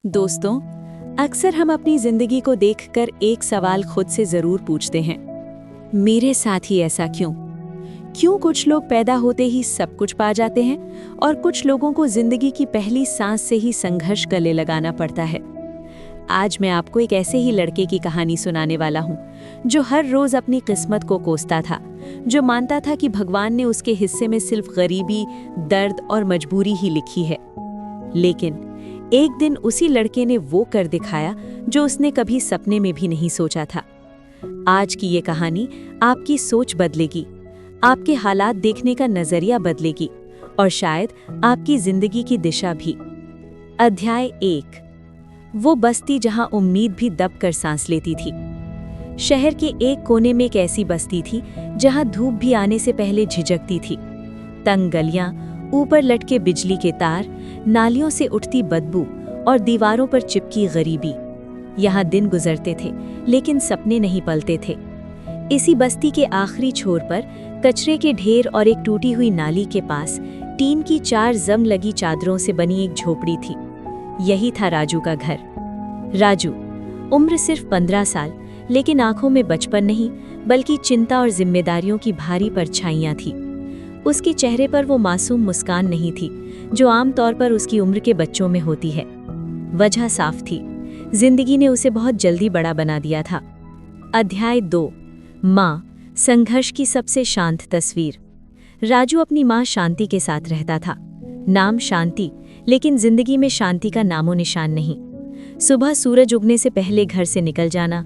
दोस्तों, अक्सर हम अपनी जिंदगी को देखकर एक सवाल खुद से जरूर पूछते हैं, मेरे साथ ही ऐसा क्यों? क्यों कुछ लोग पैदा होते ही सब कुछ पा जाते हैं और कुछ लोगों को जिंदगी की पहली सांस से ही संघर्ष गले लगाना पड़ता है। आज मैं आपको एक ऐसे ही लड़के की कहानी सुनाने वाला हूँ जो हर रोज अपनी किस्मत को कोसता था, जो मानता था कि भगवान ने उसके हिस्से में सिर्फ गरीबी, दर्द और मजबूरी ही लिखी है। लेकिन एक दिन उसी लड़के ने वो कर दिखाया जो उसने कभी सपने में भी नहीं सोचा था। आज की ये कहानी आपकी सोच बदलेगी, आपके हालात देखने का नजरिया बदलेगी और शायद आपकी जिंदगी की दिशा भी। अध्याय 1। वो बस्ती जहां उम्मीद भी दब कर सांस लेती थी। शहर के एक कोने में एक ऐसी बस्ती थी जहां धूप भी आने से पहले झिझकती थी। तंग गलियां, ऊपर लटके बिजली के तार, नालियों से उठती बदबू और दीवारों पर चिपकी गरीबी। यहाँ दिन गुजरते थे लेकिन सपने नहीं पलते थे। इसी बस्ती के आखिरी छोर पर कचरे के ढेर और एक टूटी हुई नाली के पास टीन की 4 जम लगी चादरों से बनी एक झोपड़ी थी। यही था राजू का घर। राजू, उम्र सिर्फ 15 साल, लेकिन आंखों में बचपन नहीं बल्कि चिंता और जिम्मेदारियों की भारी परछाइयां थी। उसके चेहरे पर वो मासूम मुस्कान नहीं थी जो आमतौर पर उसकी उम्र के बच्चों में होती है। वजह साफ थी, जिंदगी ने उसे बहुत जल्दी बड़ा बना दिया था। अध्याय 2। माँ, संघर्ष की सबसे शांत तस्वीर। राजू अपनी माँ शांति के साथ रहता था। नाम शांति, लेकिन जिंदगी में शांति का नामो निशान नहीं। सुबह सूरज उगने से पहले घर से निकल जाना,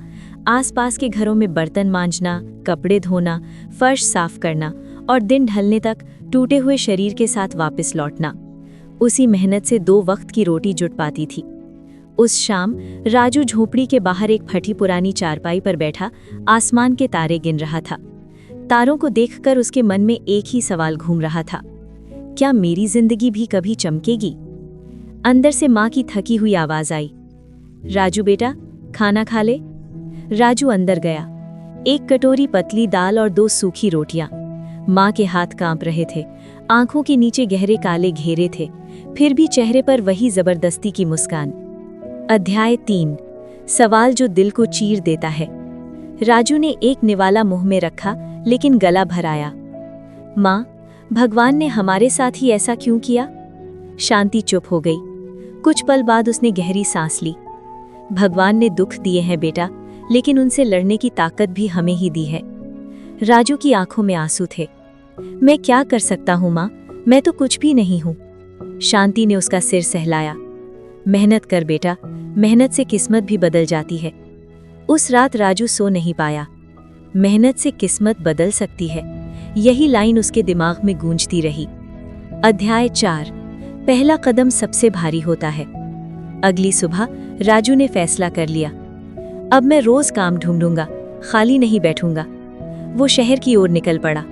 आसपास के घरों में बर्तन मांजना, कपड़े धोना, फर्श साफ करना और दिन ढलने तक टूटे हुए शरीर के साथ वापस लौटना। उसी मेहनत से 2 वक्त की रोटी जुट पाती थी। उस शाम राजू झोपड़ी के बाहर एक फटी पुरानी चारपाई पर बैठा आसमान के तारे गिन रहा था। तारों को देखकर उसके मन में एक ही सवाल घूम रहा था, क्या मेरी जिंदगी भी कभी चमकेगी? अंदर से माँ की थकी हुई आवाज आई, राजू बेटा, खाना खा ले। राजू अंदर गया। एक कटोरी पतली दाल और 2 सूखी रोटियां। माँ के हाथ कांप रहे थे, आंखों के नीचे गहरे काले घेरे थे, फिर भी चेहरे पर वही जबरदस्ती की मुस्कान। अध्याय 3। सवाल जो दिल को चीर देता है। राजू ने एक निवाला मुंह में रखा लेकिन गला भर आया। माँ, भगवान ने हमारे साथ ही ऐसा क्यों किया? शांति चुप हो गई। कुछ पल बाद उसने गहरी सांस ली। भगवान ने दुख दिए हैं बेटा, लेकिन उनसे लड़ने की ताकत भी हमें ही दी है। राजू की आंखों में आंसू थे। मैं क्या कर सकता हूँ माँ, मैं तो कुछ भी नहीं हूँ। शांति ने उसका सिर सहलाया। मेहनत कर बेटा, मेहनत से किस्मत भी बदल जाती है। उस रात राजू सो नहीं पाया। मेहनत से किस्मत बदल सकती है, यही लाइन उसके दिमाग में गूंजती रही। अध्याय 4। पहला कदम सबसे भारी होता है। अगली सुबह राजू ने फैसला कर लिया, अब मैं रोज काम ढूंढूंगा, खाली नहीं बैठूंगा। वो शहर की ओर निकल पड़ा।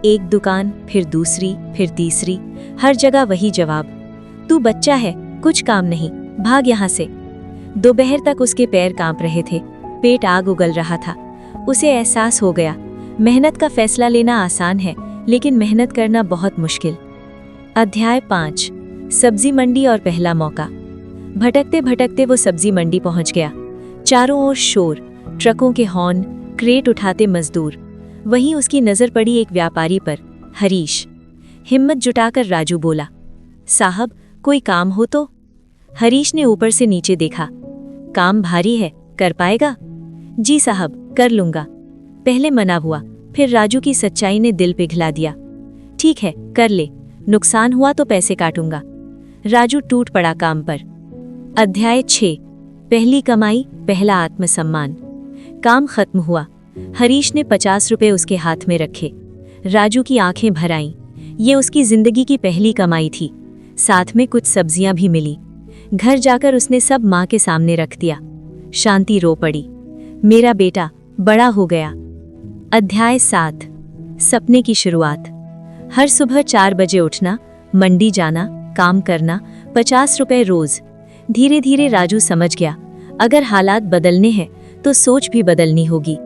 एक दुकान, फिर दूसरी, फिर तीसरी, हर जगह वही जवाब, तू बच्चा है, कुछ काम नहीं, भाग यहाँ से। दोपहर तक उसके पैर कांप रहे थे, पेट आग उगल रहा था। उसे एहसास हो गया, मेहनत का फैसला लेना आसान है, लेकिन मेहनत करना बहुत मुश्किल। अध्याय 5। सब्जी मंडी और पहला मौका। भटकते भटकते वो सब्जी मंडी पहुंच गया। चारों ओर शोर, ट्रकों के हॉर्न, क्रेट उठाते मजदूर। वहीं उसकी नजर पड़ी एक व्यापारी पर, हरीश। हिम्मत जुटाकर राजू बोला, साहब, कोई काम हो तो? हरीश ने ऊपर से नीचे देखा। काम भारी है, कर पाएगा? जी साहब, कर लूंगा। पहले मना हुआ, फिर राजू की सच्चाई ने दिल पिघला दिया। ठीक है, कर ले, नुकसान हुआ तो पैसे काटूंगा। राजू टूट पड़ा काम पर। अध्याय 6। पहली कमाई, पहला आत्मसम्मान। काम खत्म हुआ। हरीश ने 50 रुपए उसके हाथ में रखे। राजू की आंखें भर आईं। ये उसकी जिंदगी की पहली कमाई थी। साथ में कुछ सब्जियां भी मिली। घर जाकर उसने सब माँ के सामने रख दिया। शांति रो पड़ी, मेरा बेटा बड़ा हो गया। अध्याय 7। सपने की शुरुआत। हर सुबह 4 बजे उठना, मंडी जाना, काम करना, 50 रुपए रोज। धीरे धीरे राजू समझ गया, अगर हालात बदलने हैं तो सोच भी बदलनी होगी।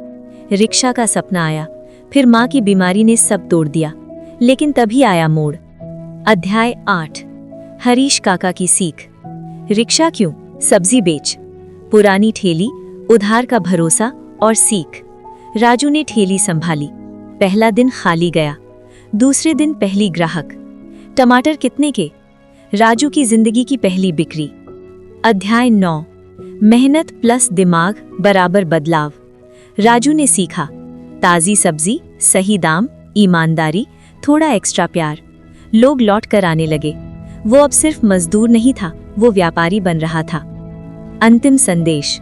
रिक्शा का सपना आया, फिर माँ की बीमारी ने सब तोड़ दिया, लेकिन तभी आया मोड़। अध्याय 8। हरीश काका की सीख। रिक्शा क्यों, सब्जी बेच। पुरानी ठेली, उधार का भरोसा और सीख। राजू ने ठेली संभाली। पहला दिन खाली गया। दूसरे दिन पहली ग्राहक। टमाटर कितने के? राजू की जिंदगी की पहली बिक्री। अध्याय 9। मेहनत प्लस दिमाग बराबर बदलाव। राजू ने सीखा, ताजी सब्जी, सही दाम, ईमानदारी, थोड़ा एक्स्ट्रा प्यार। लोग लौट कर आने लगे। वो अब सिर्फ मजदूर नहीं था, वो व्यापारी बन रहा था। अंतिम संदेश।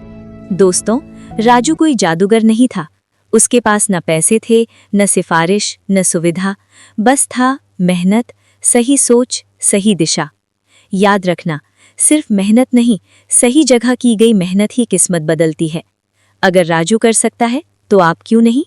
दोस्तों, राजू कोई जादूगर नहीं था। उसके पास न पैसे थे, न सिफारिश, न सुविधा, बस था मेहनत, सही सोच, सही दिशा। याद रखना, सिर्फ मेहनत नहीं, सही जगह की गई मेहनत ही किस्मत बदलती है। अगर राजू कर सकता है, तो आप क्यों नहीं?